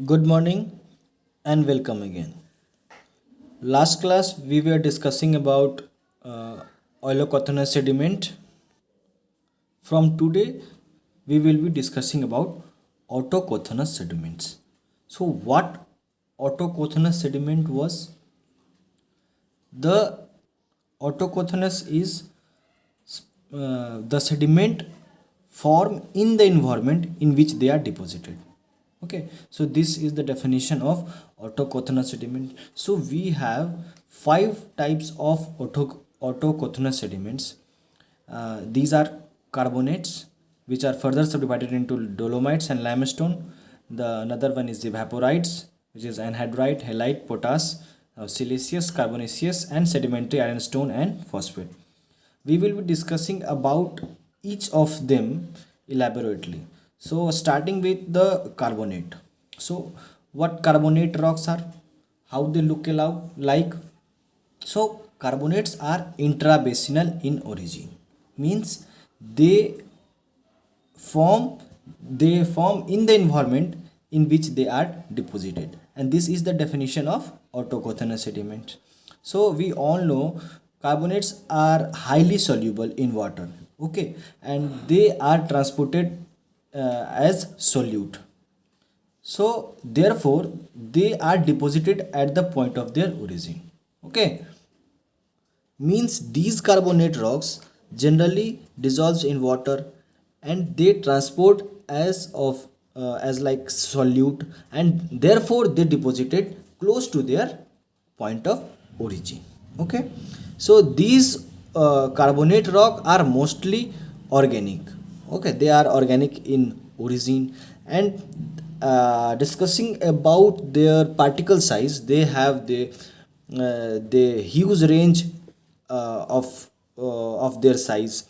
Good morning and welcome again. Last class we were discussing about oilocottonous sediment. From today we will be discussing about autochthonous sediments. So what autochthonous sediment was? The autochthonous is the sediment form in the environment in which they are deposited. Okay, so this is the definition of autochthonous sediment. So we have five types of autochthonous sediments. These are carbonates, which are further subdivided into dolomites and limestone. The another one is evaporites, which is anhydrite, halite, potash, siliceous, carbonaceous, and sedimentary ironstone and phosphate. We will be discussing about each of them elaborately. So starting with the carbonate. So what carbonate rocks are, how they look like. So carbonates are intrabasinal in origin, means they form they form in the environment in which they are deposited, and this is the definition of autochthonous sediment. So we all know carbonates are highly soluble in water, okay, and they are transported as solute. So therefore they are deposited at the point of their origin, okay. Means these carbonate rocks generally dissolves in water, and they transport as like solute, and therefore they deposited close to their point of origin, okay. So these carbonate rock are mostly organic, okay, they are organic in origin. And discussing about their particle size, they have the huge range of their size.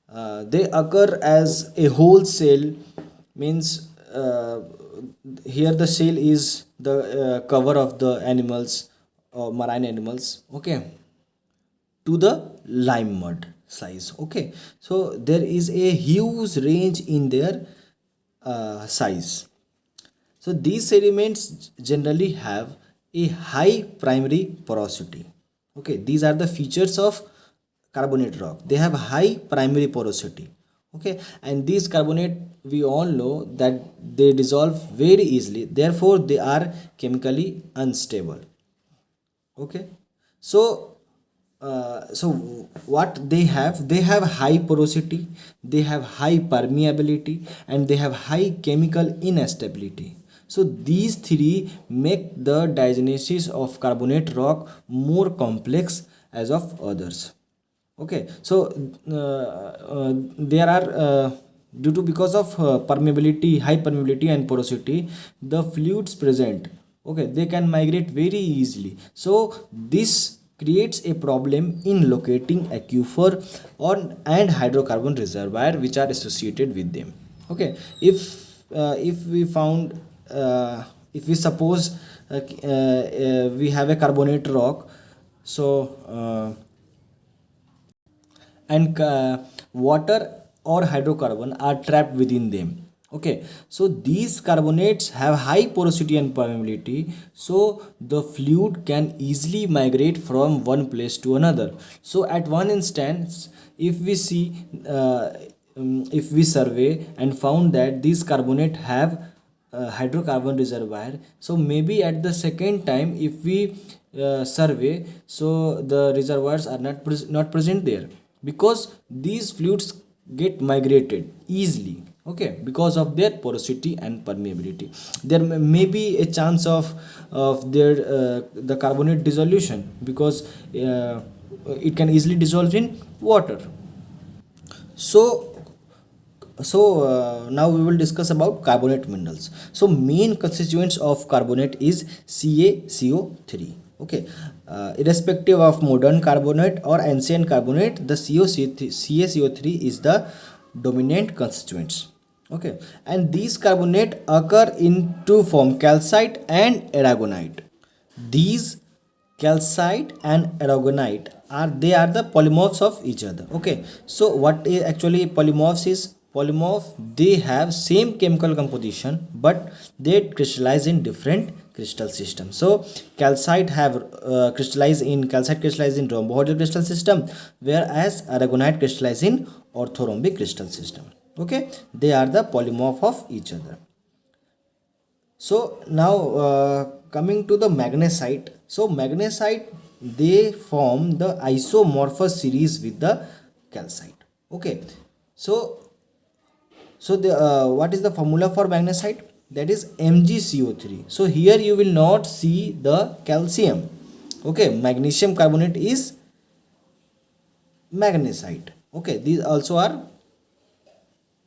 They occur as a whole cell, means here the cell is the cover of the animals, marine animals, okay, to the lime mud size, okay. So there is a huge range in their size. So these sediments generally have a high primary porosity. Okay, these are the features of carbonate rock. They have high primary porosity. Okay, and these carbonate, we all know that they dissolve very easily. Therefore, they are chemically unstable. Okay, so so what they have high porosity, they have high permeability, and they have high chemical instability. So these three make the diagenesis of carbonate rock more complex as of others, okay. So there are due to because of permeability, high permeability and porosity, the fluids present, okay, they can migrate very easily. So this creates a problem in locating aquifer or and hydrocarbon reservoir which are associated with them, okay. If we found if we suppose we have a carbonate rock, so and water or hydrocarbon are trapped within them, okay. So these carbonates have high porosity and permeability, so the fluid can easily migrate from one place to another. So at one instance, if we see if we survey and found that these carbonate have hydrocarbon reservoir, so maybe at the second time if we survey, so the reservoirs are not present there, because these fluids get migrated easily, okay, because of their porosity and permeability. There may be a chance of their the carbonate dissolution, because it can easily dissolve in water. So now we will discuss about carbonate minerals. So main constituents of carbonate is CaCO3. Okay, irrespective of modern carbonate or ancient carbonate, the CaCO3 is the dominant constituents. Okay, and these carbonate occur in two form: calcite and aragonite. These calcite and aragonite are the polymorphs of each other, okay. So what is actually polymorphs is, polymorph, they have same chemical composition but they crystallize in different crystal systems. So calcite have calcite crystallize in rhombohedral crystal system, whereas aragonite crystallize in orthorhombic crystal system. Okay, they are the polymorph of each other. So now coming to the magnesite. So magnesite, they form the isomorphous series with the calcite. Okay, so the what is the formula for magnesite? That is MgCO3. So here you will not see the calcium. Okay, magnesium carbonate is magnesite. Okay, these also are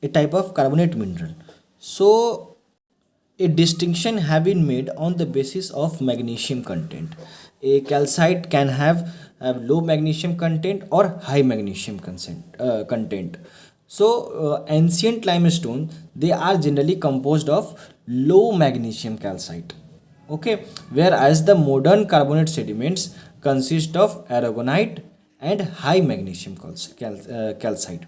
a type of carbonate mineral. So a distinction have been made on the basis of magnesium content. A calcite can have low magnesium content or high magnesium content. So ancient limestone, they are generally composed of low magnesium calcite. Okay, whereas the modern carbonate sediments consist of aragonite and high magnesium calcite.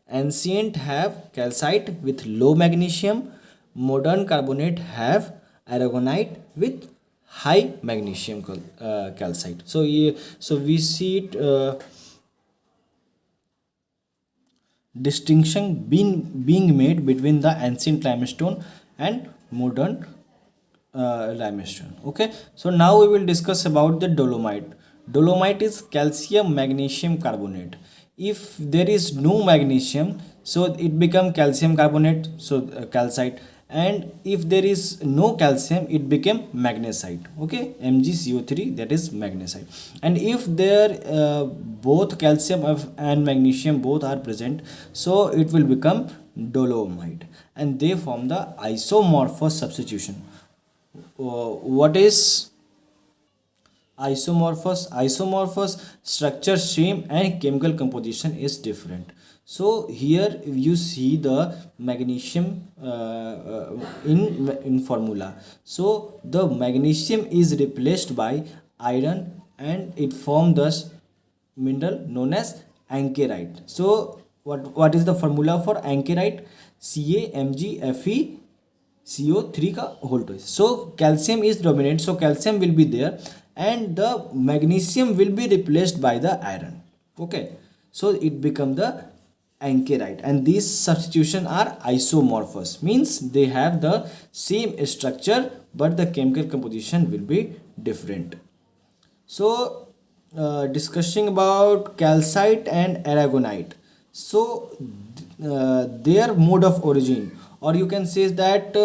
Ancient have calcite with low magnesium. Modern carbonate have aragonite with high magnesium calcite. So we see it, distinction being made between the ancient limestone and modern limestone. Okay, so now we will discuss about the dolomite. Dolomite is calcium magnesium carbonate. If there is no magnesium, so it become calcium carbonate, so calcite. And if there is no calcium, it became magnesite. Okay, MgCO3, that is magnesite. And if there both calcium and magnesium both are present, so it will become dolomite, and they form the isomorphous substitution. What is isomorphous structure same and chemical composition is different. So here you see the magnesium in formula. So the magnesium is replaced by iron and it forms the mineral known as ankerite. So what is the formula for ankerite? CaMgFe CO3 का whole twice. So calcium is dominant, so calcium will be there and the magnesium will be replaced by the iron. Okay, so it become the ankerite, and these substitution are isomorphous, means they have the same structure but the chemical composition will be different. So discussing about calcite and aragonite. So their mode of origin, or you can say that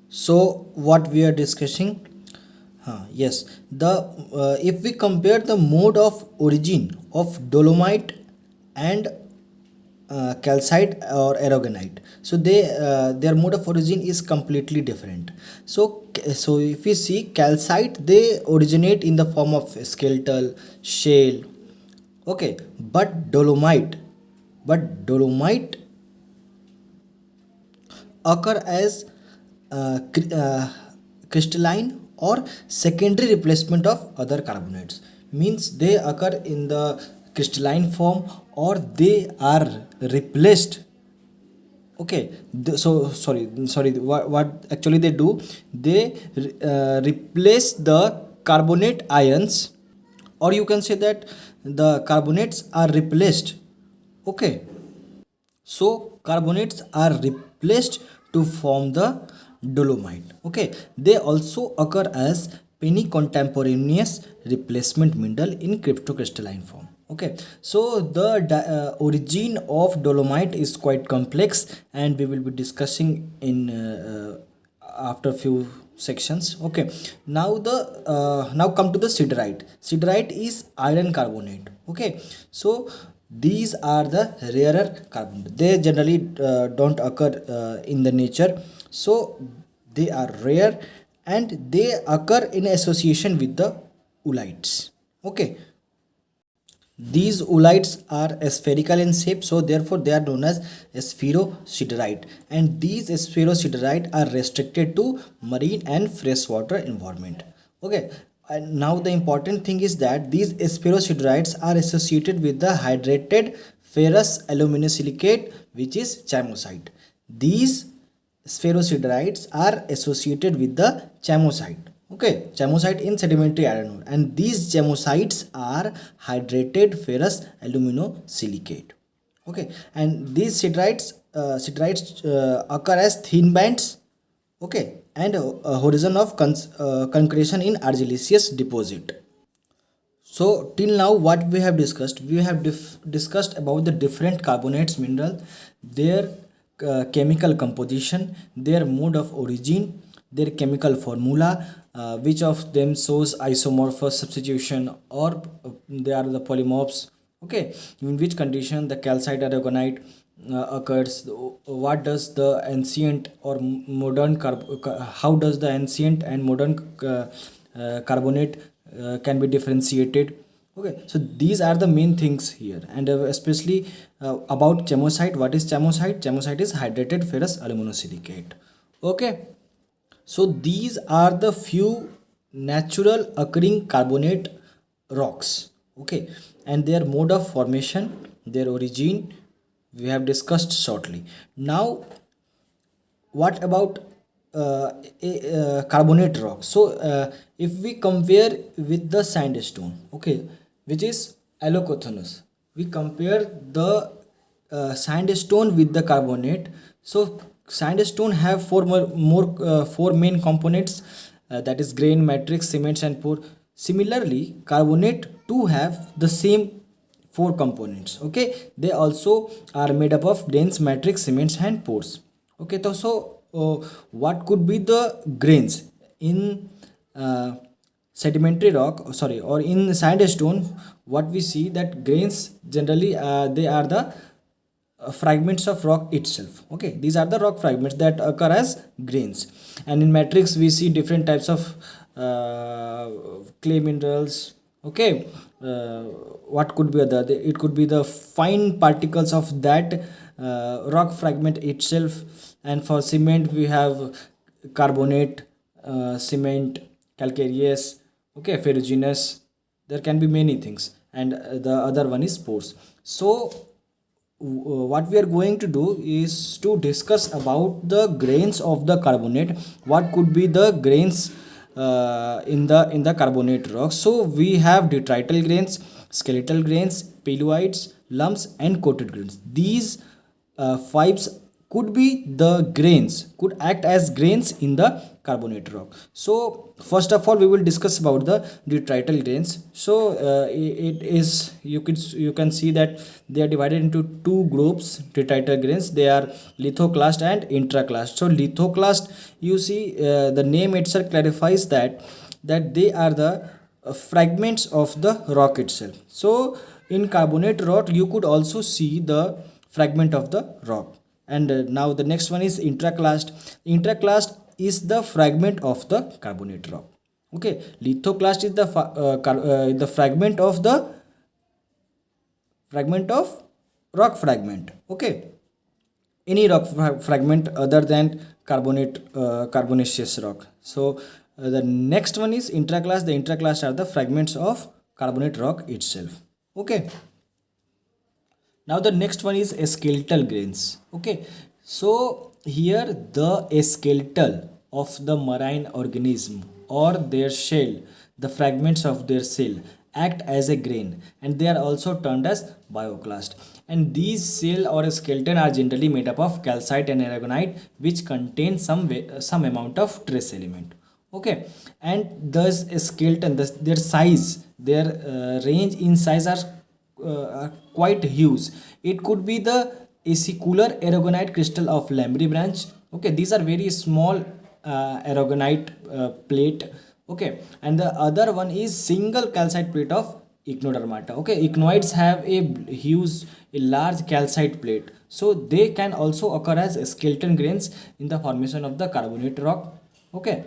so what we are discussing, yes, the if we compare the mode of origin of dolomite and calcite or aragonite, so they their mode of origin is completely different. So if we see calcite, they originate in the form of skeletal shale. Okay, but dolomite occur as crystalline or secondary replacement of other carbonates, means they occur in the crystalline form or they are replaced. Okay, so sorry, what actually they do, they replace the carbonate ions, or you can say that the carbonates are replaced. Okay, so carbonates are replaced to form the dolomite. Okay, they also occur as penny-contemporaneous replacement mineral in cryptocrystalline form. Okay, so the origin of dolomite is quite complex, and we will be discussing in after few sections. Okay, now now come to the siderite. Siderite is iron carbonate. Okay, so these are the rarer carbon, they generally don't occur in the nature, so they are rare and they occur in association with the oolites. Okay, these oolites are spherical in shape, so therefore they are known as spherosiderite, and these spherosiderite are restricted to marine and freshwater environment. Okay, and now the important thing is that these spherosiderites are associated with the hydrated ferrous aluminosilicate which is chamosite. These spherosideриtes are associated with the chamosite. Okay, chamosite in sedimentary iron ore, and these chamosites are hydrated ferrous aluminosilicate. Okay, and these sideриtes occur as thin bands. Okay, and a horizon of concretion in argillaceous deposit. So till now what we have discussed, we have discussed about the different carbonates mineral, their chemical composition, their mode of origin, their chemical formula, which of them shows isomorphous substitution, or they are the polymorphs. Okay, in which condition the calcite aragonite occurs, what does the ancient or modern how does the ancient and modern carbonate can be differentiated. Okay, so these are the main things here, and especially about chamosite. What is chamosite? Chamosite is hydrated ferrous aluminosilicate. Okay, so these are the few natural occurring carbonate rocks. Okay, and their mode of formation, their origin, we have discussed shortly. Now what about a carbonate rock? So if we compare with the sandstone, okay, which is allocothonous, we compare the sandstone with the carbonate. So sandstone have four main components, that is grain, matrix, cements, and pore. Similarly, carbonate too have the same four components. Okay, they also are made up of grains, matrix, cements, and pores. Okay, so what could be the grains in sedimentary rock, sorry, or in sandstone? What we see that grains generally they are the fragments of rock itself. Okay, these are the rock fragments that occur as grains. And in matrix we see different types of clay minerals. Okay, what could be other, it could be the fine particles of that rock fragment itself. And for cement we have carbonate, cement, calcareous, okay, ferruginous. There can be many things, and the other one is pores. So what we are going to do is to discuss about the grains of the carbonate. What could be the grains in the carbonate rock? So we have detrital grains, skeletal grains, paleoids, lumps, and coated grains. These five could be the grains, could act as grains in the carbonate rock. So first of all we will discuss about the detrital grains. So it is, you can see that they are divided into two groups, detrital grains. They are lithoclast and intraclast. So lithoclast, you see the name itself clarifies that they are the fragments of the rock itself. So in carbonate rock you could also see the fragment of the rock. And now the next one is intraclast. Intraclast is the fragment of the carbonate rock. Okay, lithoclast is the fragment of rock fragment. Okay, any rock fragment other than carbonaceous rock. So the next one is intraclast. The intraclast are the fragments of carbonate rock itself. Okay, now the next one is skeletal grains. Okay, so here the skeletal of the marine organism or their shell, the fragments of their shell act as a grain, and they are also termed as bioclast. And these shell or skeleton are generally made up of calcite and aragonite, which contain some amount of trace element. Okay, and thus skeleton, their size, their range in size are quite huge. It could be the acicular aragonite crystal of Lamprey branch. Okay, these are very small aragonite plate. Okay, and the other one is single calcite plate of Echinodermata. Okay, echinoids have a large calcite plate, so they can also occur as skeleton grains in the formation of the carbonate rock. Okay,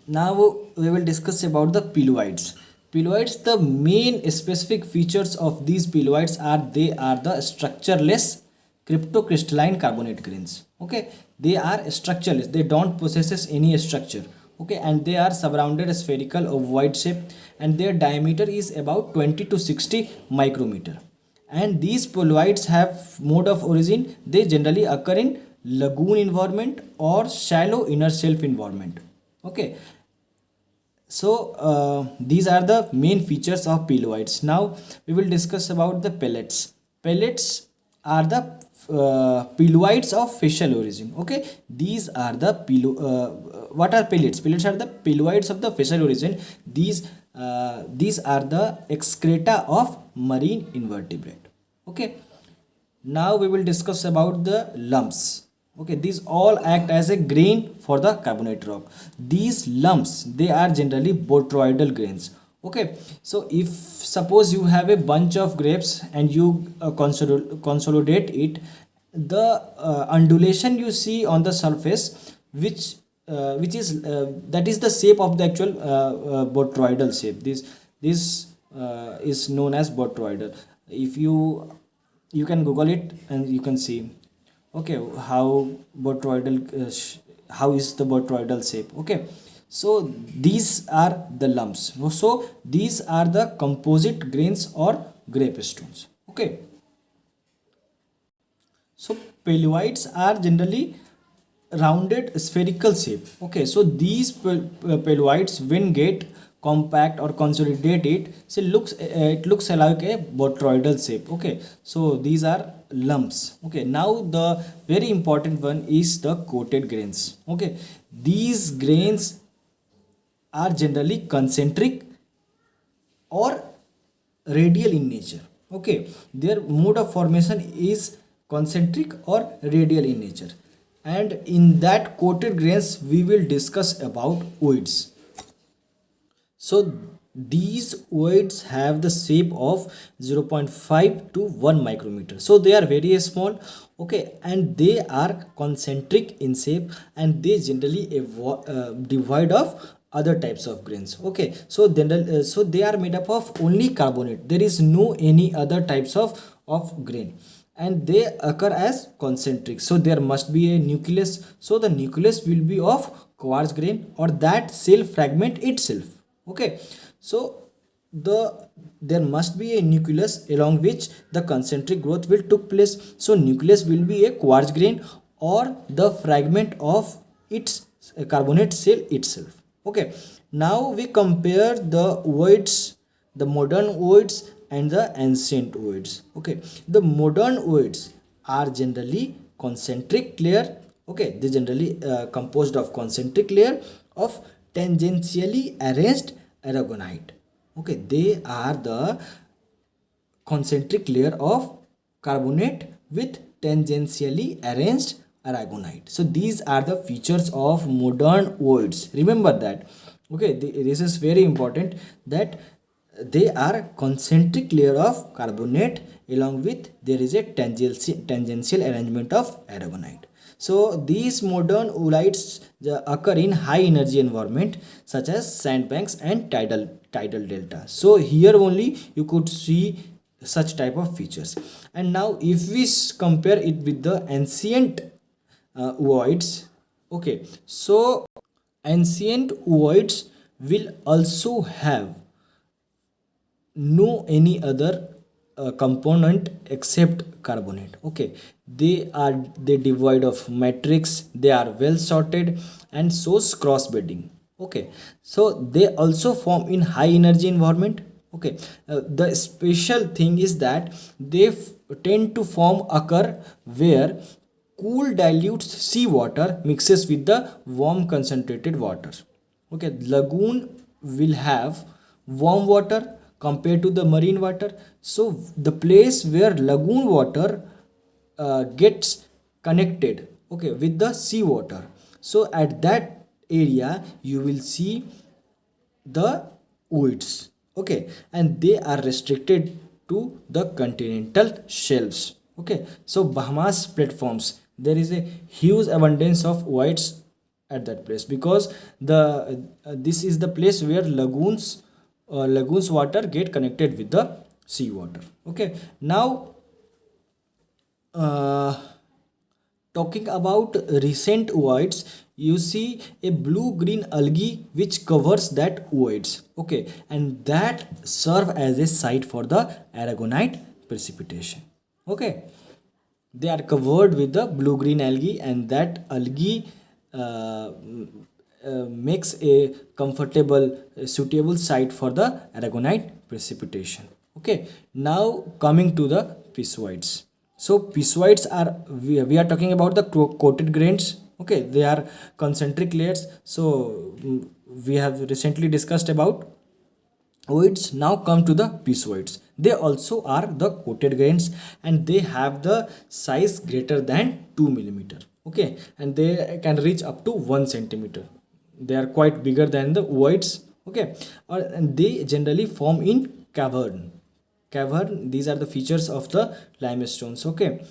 now we will discuss about the paleoids. Paleoids, the main specific features of these paleoids are they are the structureless cryptocrystalline carbonate grains. Okay, they are structureless, they don't possess any structure. Okay, and they are surrounded spherical ovoid shape, and their diameter is about 20 to 60 micrometer. and these polywoids have mode of origin. They generally occur in lagoon environment or shallow inner shelf environment. Okay, so these are the main features of peloids. Now we will discuss about the pellets. Pellets are the peloids of facial origin. Okay, these are the what are pellets? Pellets are the peloids of the facial origin. These are the excreta of marine invertebrate. Okay, now we will discuss about the lumps. Okay, these all act as a grain for the carbonate rock. These lumps, they are generally botryoidal grains. Okay, so if suppose you have a bunch of grapes and you consolidate it, the undulation you see on the surface, which is that is the shape of the actual botryoidal shape. This is known as botryoidal. If you can google it and you can see, okay, how botryoidal how is the botryoidal shape. Okay, so these are the lumps. So these are the composite grains or grape stones. Okay, so peloids are generally rounded spherical shape. Okay, so these peloids when get compact or consolidate it, so it looks like a botryoidal shape. Okay, so these are lumps. Okay, now the very important one is the coated grains. Okay, these grains are generally concentric or radial in nature. Okay, their mode of formation is concentric or radial in nature, and in that coated grains we will discuss about voids. So these voids have the shape of 0.5 to 1 micrometer, so they are very small. Okay, and they are concentric in shape, and they generally divide of other types of grains. Okay, so then so they are made up of only carbonate. There is no any other types of grain, and they occur as concentric. So there must be a nucleus, so the nucleus will be of quartz grain or that cell fragment itself. Okay, so there must be a nucleus along which the concentric growth will took place. So nucleus will be a quartz grain or the fragment of its carbonate cell itself. Okay, now we compare the voids, the modern voids and the ancient voids. Okay, the modern voids are generally concentric layer. Okay, they generally composed of concentric layer of tangentially arranged aragonite. Okay, they are the concentric layer of carbonate with tangentially arranged aragonite. So these are the features of modern voids. Remember that. Okay, this is very important, that they are concentric layer of carbonate along with there is a tangential arrangement of aragonite. So these modern oolites occur in high energy environment such as sandbanks and tidal delta. So here only you could see such type of features. And now if we compare it with the ancient voids. Okay, so ancient voids will also have no any other component except carbonate. Okay, they devoid of matrix, they are well sorted and shows cross bedding. Okay, so they also form in high energy environment. Okay, the special thing is that they tend to form occur where cool dilute seawater mixes with the warm concentrated water. Okay, lagoon will have warm water compared to the marine water. So the place where lagoon water gets connected, okay, with the sea water, so at that area you will see the voids. Okay, and they are restricted to the continental shelves. Okay, so Bahamas platforms, there is a huge abundance of voids at that place because the this is the place where lagoons water get connected with the sea water. Okay, now uh, talking about recent voids, you see a blue green algae which covers that voids. Okay, and that serve as a site for the aragonite precipitation. Okay, they are covered with the blue green algae, and that algae makes a comfortable suitable site for the aragonite precipitation. Okay, now coming to the pissoids. So pissoids are, we are talking about the coated grains. Okay, they are concentric layers. So we have recently discussed about oids. Now come to the pissoids. They also are the coated grains, and they have the size greater than 2 millimeter. Okay, and they can reach up to 1 centimeter. They are quite bigger than the oids. Okay, and they generally form in cavern. These are the features of the limestones. Okay,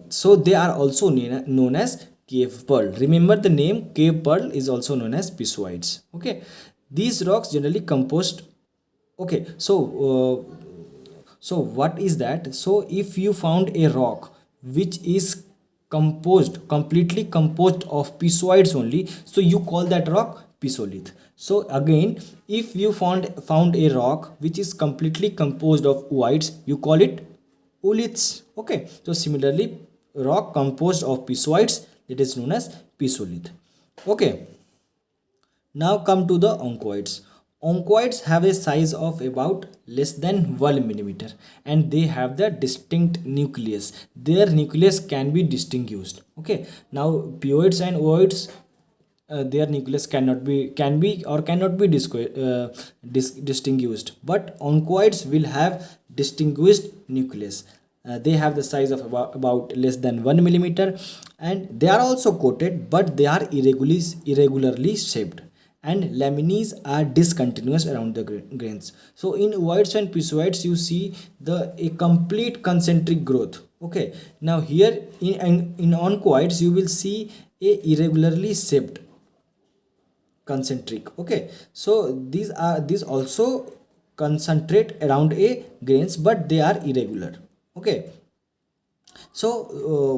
so they are also known as cave pearl. Remember, the name cave pearl is also known as pissoids. Okay, these rocks generally composed. Okay, so what is that? So if you found a rock which is completely composed of pissoids only, so you call that rock pissolith. So again, if you found a rock which is completely composed of oids, you call it oliths. Okay, so similarly, rock composed of pissoids, it is known as pissolith. Okay, now come to the oncoids. Oncoids have a size of about less than 1 millimeter, and they have the distinct nucleus. Their nucleus can be distinguished. Okay, now pioids and ooids, their nucleus can be or cannot be distinguished, but oncoids will have distinguished nucleus. They have the size of about less than 1 millimeter, and they are also coated, but they are irregularly shaped, and lamines are discontinuous around the grains. So in oids and pissoids, you see a complete concentric growth. Okay, now here in oncoids, you will see a irregularly shaped concentric. Okay, so these also concentrate around a grains, but they are irregular. Okay, so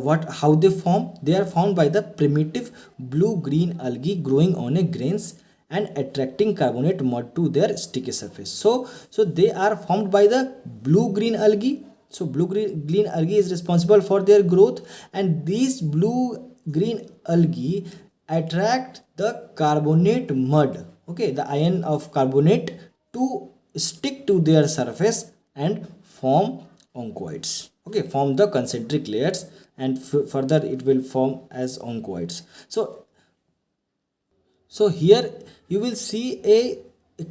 what how they form? They are formed by the primitive blue green algae growing on a grains and attracting carbonate mud to their sticky surface. So they are formed by the blue green algae. So green algae is responsible for their growth, and these blue green algae attract the carbonate mud. Okay, the ion of carbonate to stick to their surface and form oncoids. Okay, form the concentric layers, and further it will form as oncoids. So here you will see a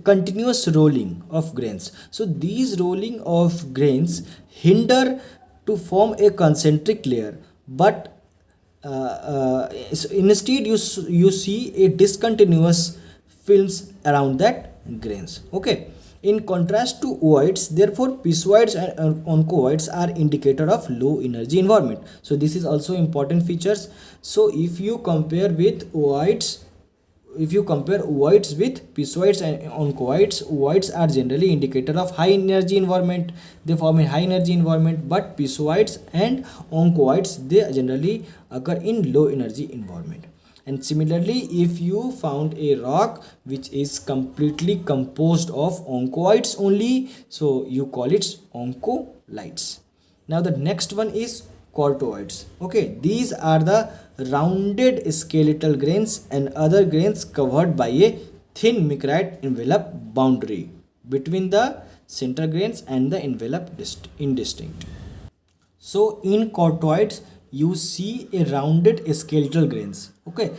continuous rolling of grains. So these rolling of grains hinder to form a concentric layer, but instead you see a discontinuous films around that grains. Okay, in contrast to ooids, therefore pissoids and oncoids are indicator of low energy environment. So this is also important features. So if you compare ooids with pissoids and oncoids, ooids are generally indicator of high energy environment. They form a high energy environment, but pissoids and oncoids, they generally occur in low energy environment. And similarly, if you found a rock which is completely composed of oncoids only, so you call it oncolites. Now the next one is cortoids. Okay, these are the rounded skeletal grains and other grains covered by a thin micrite envelope boundary between the center grains and the envelope indistinct. So in cortoids, you see a rounded skeletal grains. Okay,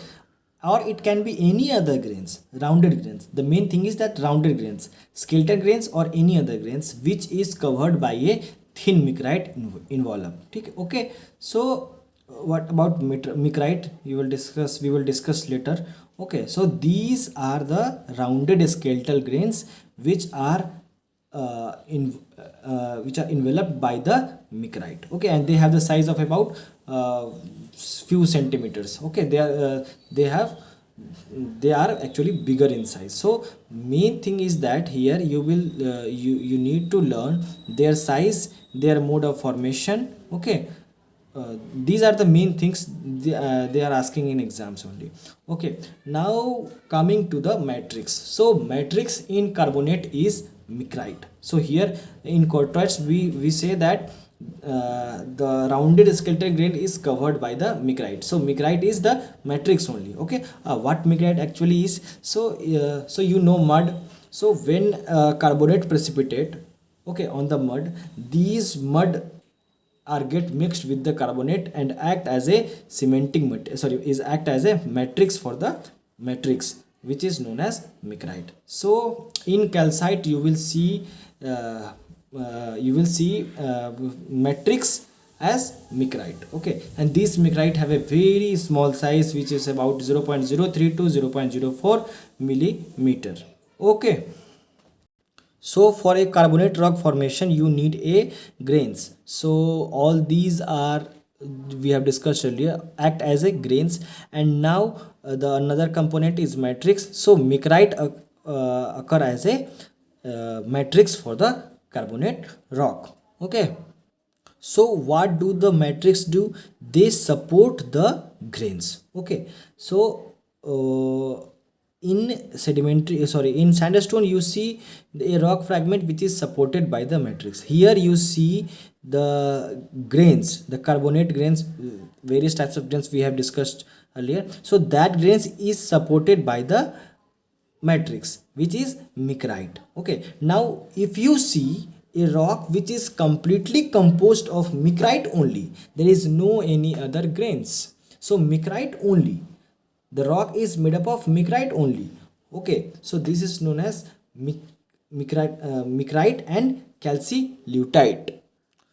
or it can be any other grains, rounded grains. The main thing is that rounded grains, skeletal grains or any other grains which is covered by a thin micrite envelope. Okay, so what about micrite? We will discuss later. Okay, so these are the rounded skeletal grains which are which are enveloped by the micrite. Okay, and they have the size of about few centimeters. Okay, they are actually bigger in size. So main thing is that here you will you need to learn their size, their mode of formation. Okay, these are the main things they are asking in exams only. Okay, now coming to the matrix. So matrix in carbonate is micrite. So here in quartzites we say that the rounded skeletal grain is covered by the micrite. So micrite is the matrix only. Okay, what micrite actually is? So you know mud. So when carbonate precipitate, okay, on the mud, these mud are get mixed with the carbonate and act as a act as a matrix for the matrix, which is known as micrite. So in calcite uh, you will see matrix as micrite. Okay, and these micrite have a very small size, which is about 0.03 to 0.04 millimeter. Okay, so for a carbonate rock formation you need a grains. So all these are, we have discussed earlier, act as a grains. And now the another component is matrix. So micrite occur as a matrix for the carbonate rock. Okay, so what do the matrix do? They support the grains. Okay, so in in sandstone you see a rock fragment which is supported by the matrix. Here you see the grains, the carbonate grains, various types of grains we have discussed earlier. So that grains is supported by the matrix, which is micrite. Okay, now if you see a rock which is completely composed of micrite only, there is no any other grains. So micrite only, the rock is made up of micrite only. Okay, so this is known as micrite and calcilutite.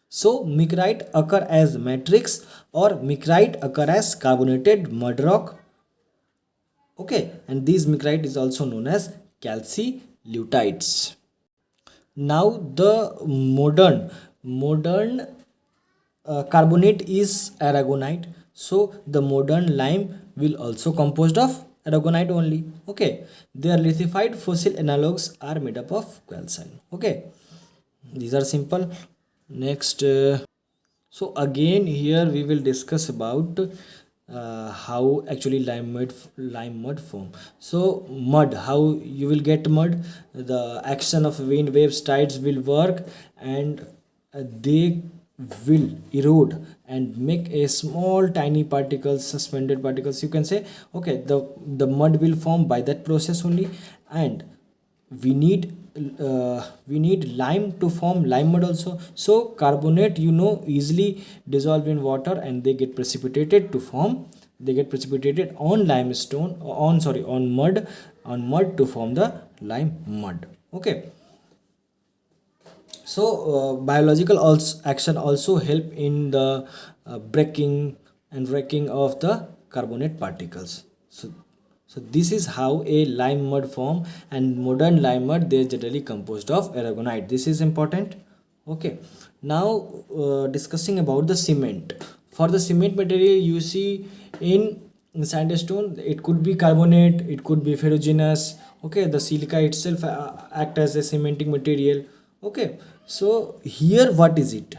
So micrite occur as matrix or micrite occur as carbonated mud rock. Okay, and these micrite is also known as calcilutites. Now the modern carbonate is aragonite. So the modern lime will also composed of aragonite only. Okay, their lithified fossil analogues are made up of calcine. Okay, these are simple. Next, so again here we will discuss about how actually lime mud form. So mud, how you will get mud? The action of wind, waves, tides will work, and they will erode and make a small tiny particles, suspended particles you can say. Okay, the mud will form by that process only. And we need lime to form lime mud also. So carbonate, you know, easily dissolve in water and they get precipitated on limestone, on mud to form the lime mud. Okay, so biological action also help in the breaking and wrecking of the carbonate particles. So this is how a lime mud form, and modern lime mud they are generally composed of aragonite. This is important. Okay, now discussing about the cement. For the cement material you see in sandstone, it could be carbonate, it could be ferruginous. Okay, the silica itself act as a cementing material. Okay, so here what is it?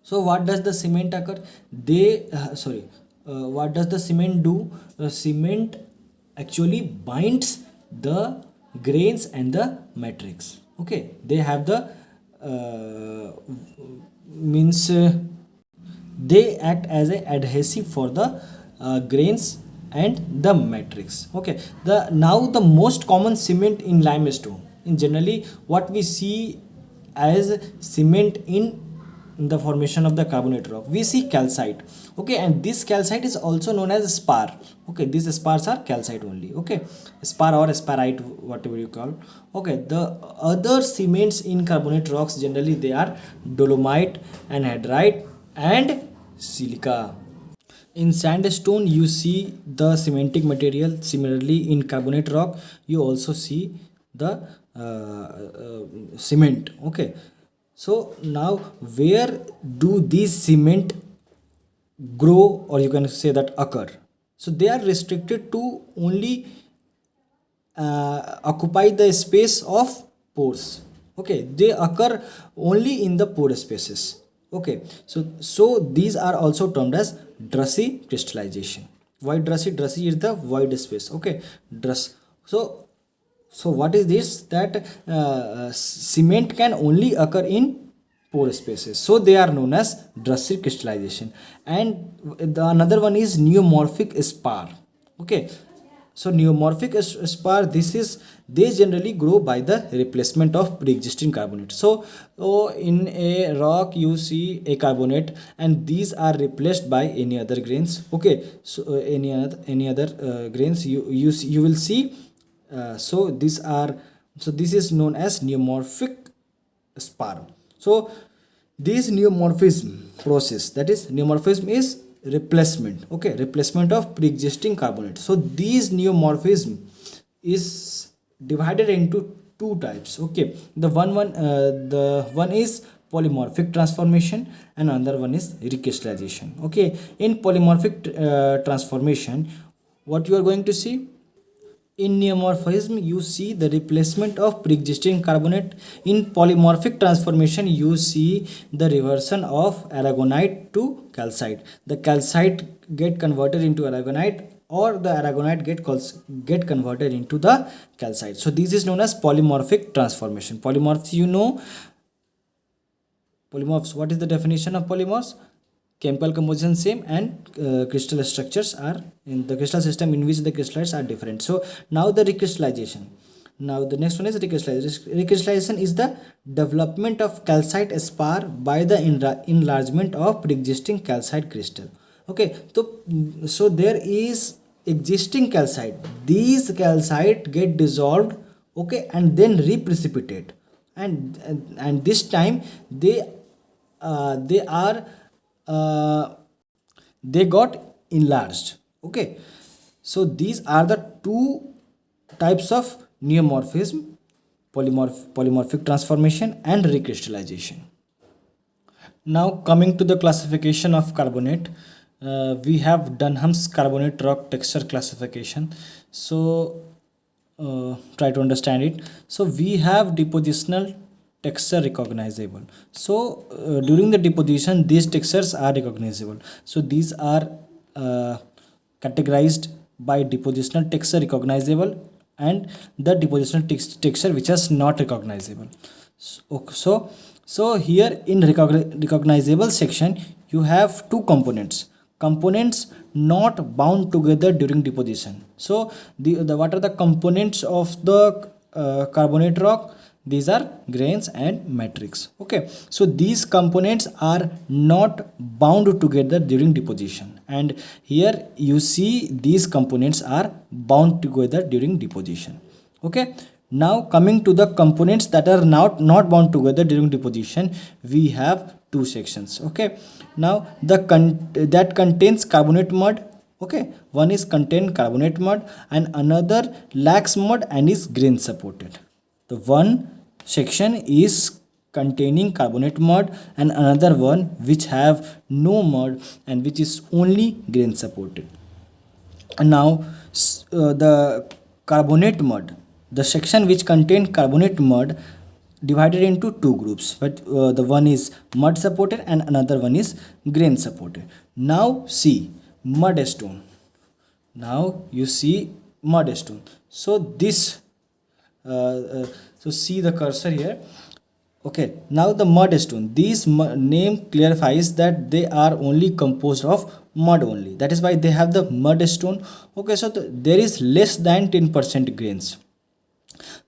So what does the cement occur? What does the cement do? The cement actually binds the grains and the matrix. Okay, they have the means they act as a adhesive for the grains and the matrix. Okay, the now the most common cement in limestone, in generally what we see as cement in the formation of the carbonate rock, we see calcite. Okay, and this calcite is also known as spar. Okay, these spars are calcite only. Okay, spar or sparite, whatever you call. Okay, the other cements in carbonate rocks generally they are dolomite, anhydrite and silica. In sandstone you see the cementing material. Similarly in carbonate rock you also see the cement. Okay, so now where do these cement grow, or you can say that occur? So they are restricted to only occupy the space of pores. Okay, they occur only in the pore spaces. Okay, so these are also termed as Druzy crystallization. Why Druzy? Druzy is the void space. Okay, Drus. So what is this? That cement can only occur in pore spaces, so they are known as Drussic crystallization. And the another one is neomorphic spar. Okay, so neomorphic spar, this is, they generally grow by the replacement of pre-existing carbonate. So in a rock you see a carbonate and these are replaced by any other grains. Okay, so any other grains you will see. So these are, so this is known as neomorphic spar. So this neomorphism process, that is neomorphism is replacement. Okay, replacement of pre-existing carbonate. So these neomorphism is divided into two types. Okay, the one is polymorphic transformation and another one is recrystallization. Okay, in polymorphic transformation, what you are going to see, in neomorphism you see the replacement of pre-existing carbonate. In polymorphic transformation you see the reversion of aragonite to calcite. The calcite get converted into aragonite, or the aragonite get converted into the calcite. So this is known as polymorphic transformation. Polymorphs, you know, polymorphs, what is the definition of polymorphs? Chemical composition same and crystal structures are in the crystal system in which the crystallites are different. So now the recrystallization. Now the next one is recrystallization. Recrystallization is the development of calcite spar by the enlargement of pre-existing calcite crystal. Okay, so there is existing calcite. These calcite get dissolved, okay, and then reprecipitate, and this time they are they got enlarged. Okay, so these are the two types of neomorphism: polymorphic transformation and recrystallization. Now coming to the classification of carbonate, we have Dunham's carbonate rock texture classification. So try to understand it. So we have depositional texture recognizable. So during the deposition these textures are recognizable. So these are categorized by depositional texture recognizable and the depositional texture which is not recognizable. So here in recognizable section you have two components not bound together during deposition. So the what are the components of the carbonate rock? These are grains and matrix. Okay, so these components are not bound together during deposition, and here you see these components are bound together during deposition. Okay, now coming to the components that are not bound together during deposition, we have two sections. Okay, now that contains carbonate mud. Okay, one is contain carbonate mud and another lacks mud and is grain supported. The one section is containing carbonate mud and another one which have no mud and which is only grain supported. And now the carbonate mud, the section which contain carbonate mud, divided into two groups, but the one is mud supported and another one is grain supported. Now see mud stone. Now you see mud stone. So this so see the cursor here. Okay, now the mud stone, this name clarifies that they are only composed of mud only, that is why they have the mud stone. Okay, so there is less than 10% grains.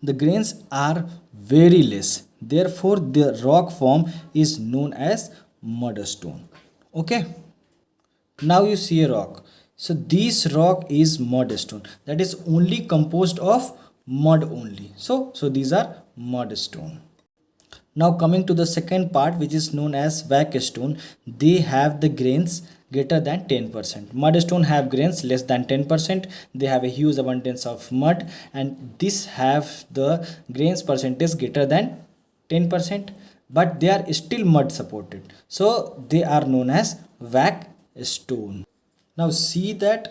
The grains are very less, therefore the rock form is known as mudstone. Okay, now you see a rock. So this rock is mudstone, that is only composed of mud only. So these are mudstone. Now coming to the second part, which is known as vac stone, they have the grains greater than 10%. Mudstone have grains less than 10%. They have a huge abundance of mud, and this have the grains percentage greater than 10%, but they are still mud supported. So they are known as vac stone. Now see the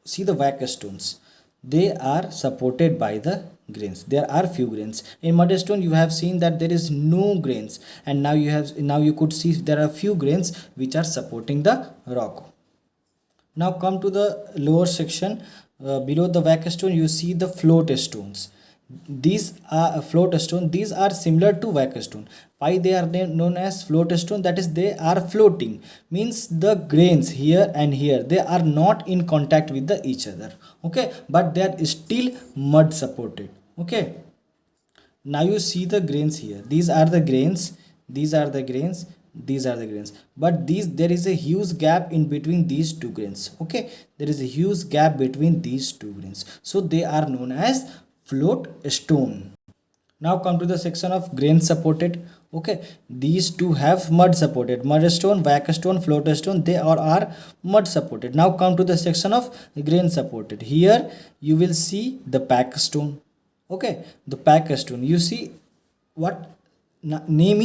vac stones. They are supported by the grains. There are few grains. In mudstone you have seen that there is no grains, and now you could see there are few grains which are supporting the rock. Now come to the lower section. Below the vac stone you see the float stones. These are float stone. These are similar to whack stone. Why they are known as float stone? That is, they are floating. Means the grains here and here, they are not in contact with the each other. Okay, but they are still mud supported. Okay. Now you see the grains here. These are the grains. These are the grains. These are the grains. But there is a huge gap in between these two grains. Okay, there is a huge gap between these two grains. So they are known as float stone. Now come to the section of grain supported. Okay, these two have mud supported. Mud stone, whack stone, float stone, they all are mud supported. Now come to the section of grain supported. Here you will see the pack stone. Okay, the pack stone. You see what name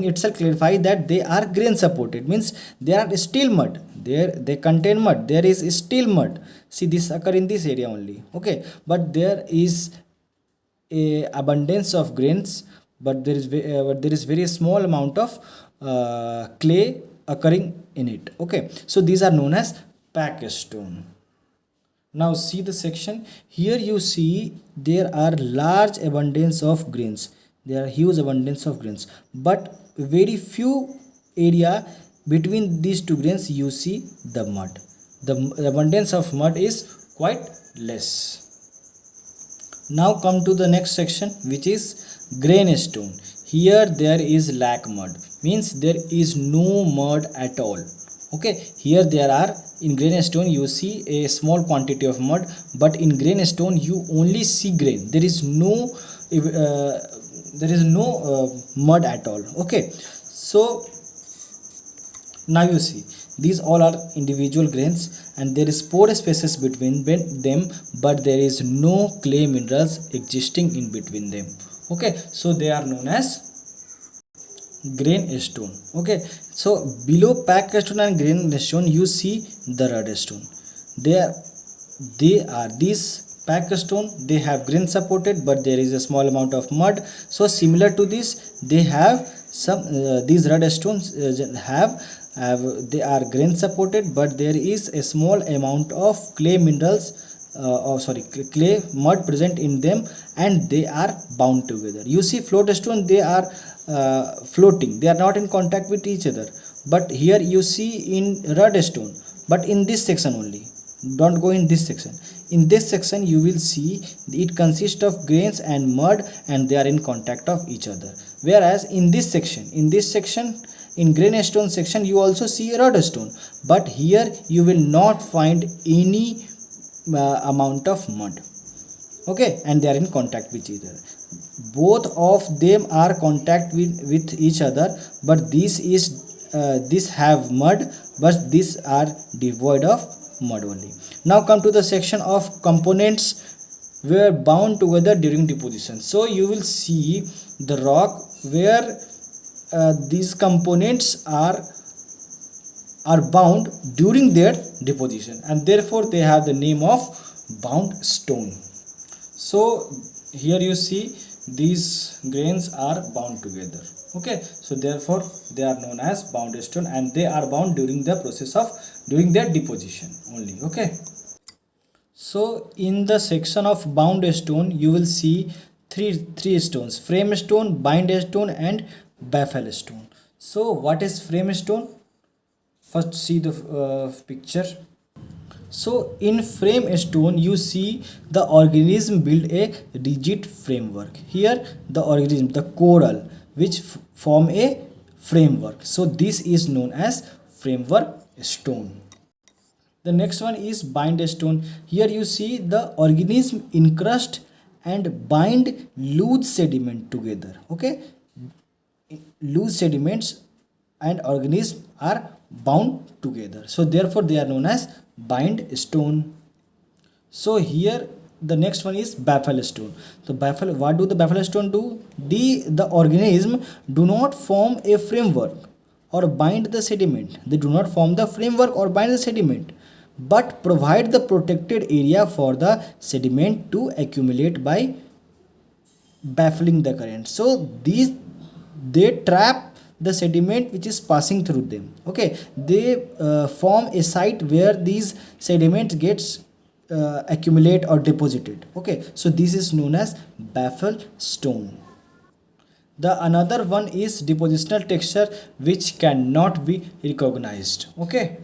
itself clarify that they are grain supported, means they are still mud. They contain mud. There is still mud. See, this occur in this area only. Okay, but there is a abundance of grains, but there is very small amount of clay occurring in it. Okay, so these are known as pack stone. Now see the section. Here you see there are large abundance of grains. There are huge abundance of grains, but very few area between these two grains you see the mud. The abundance of mud is quite less. Now come to the next section, which is grain stone. Here there is lack mud, means there is no mud at all. Okay, here there are, in grain stone you see a small quantity of mud, but in grain stone you only see grain. There is no mud at all. Okay, so now you see these all are individual grains and there is pore spaces between them, but there is no clay minerals existing in between them. Okay, so they are known as grain stone. Okay, so below pack stone and grain stone you see the rud stone. They are these pack stone, they have grain supported, but there is a small amount of mud. So similar to this, they have some these rud stones have they are grain supported, but there is a small amount of clay minerals clay mud present in them, and they are bound together. You see float stone, they are floating, they are not in contact with each other. But here you see in rud stone, but in this section only, don't go in this section. In this section you will see it consists of grains and mud, and they are in contact of each other. Whereas in this section, in grain stone section, you also see rud stone, but here you will not find any amount of mud. Okay, and they are in contact with each other. Both of them are contact with each other, but this have mud, but these are devoid of mud only. Now come to the section of components were bound together during deposition. So you will see the rock where these components are bound during their deposition, and therefore they have the name of bound stone. So here you see these grains are bound together. Okay, so therefore they are known as bound stone, and they are bound during the process of during their deposition only. Okay, so in the section of bound stone you will see three stones: frame stone, bind stone, and baffle stone. So what is frame stone? First see the picture. So in frame stone you see the organism build a rigid framework. Here the organism, the coral, which form a framework. So this is known as framework stone. The next one is bind stone. Here you see the organism encrust and bind loose sediment together. Okay, loose sediments and organism are bound together, so therefore they are known as bind stone. So here the next one is baffle stone. So baffle, what do the baffle stone do? The organism do not form a framework or bind the sediment. They do not form the framework or bind the sediment, but provide the protected area for the sediment to accumulate by baffling the current. So they trap the sediment which is passing through them. Okay, they form a site where these sediment gets accumulate or deposited. Okay, so this is known as baffle stone. The another one is depositional texture which cannot be recognized. Okay,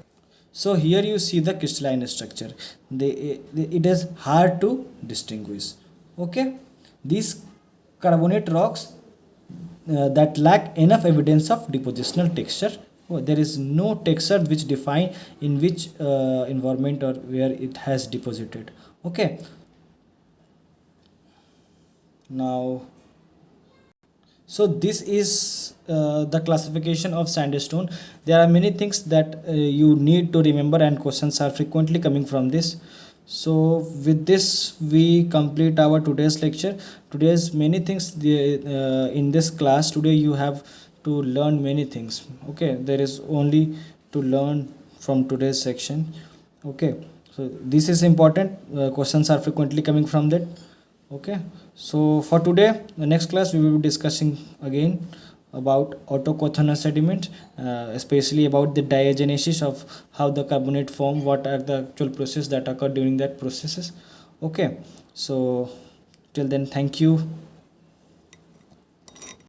so here you see the crystalline structure. It is hard to distinguish. Okay, these carbonate rocks that lack enough evidence of depositional texture. Oh, there is no texture which define in which environment or where it has deposited. Okay, now so this is the classification of sandstone. There are many things that you need to remember, and questions are frequently coming from this. So with this we complete our today's lecture. Today's many things in this class today you have to learn many things. Okay, there is only to learn from today's section. Okay, so this is important. Questions are frequently coming from that. Okay, so for today the next class we will be discussing again about autochthonous sediment, especially about the diagenesis of how the carbonate form, what are the actual process that occur during that processes. Okay, so till then, thank you.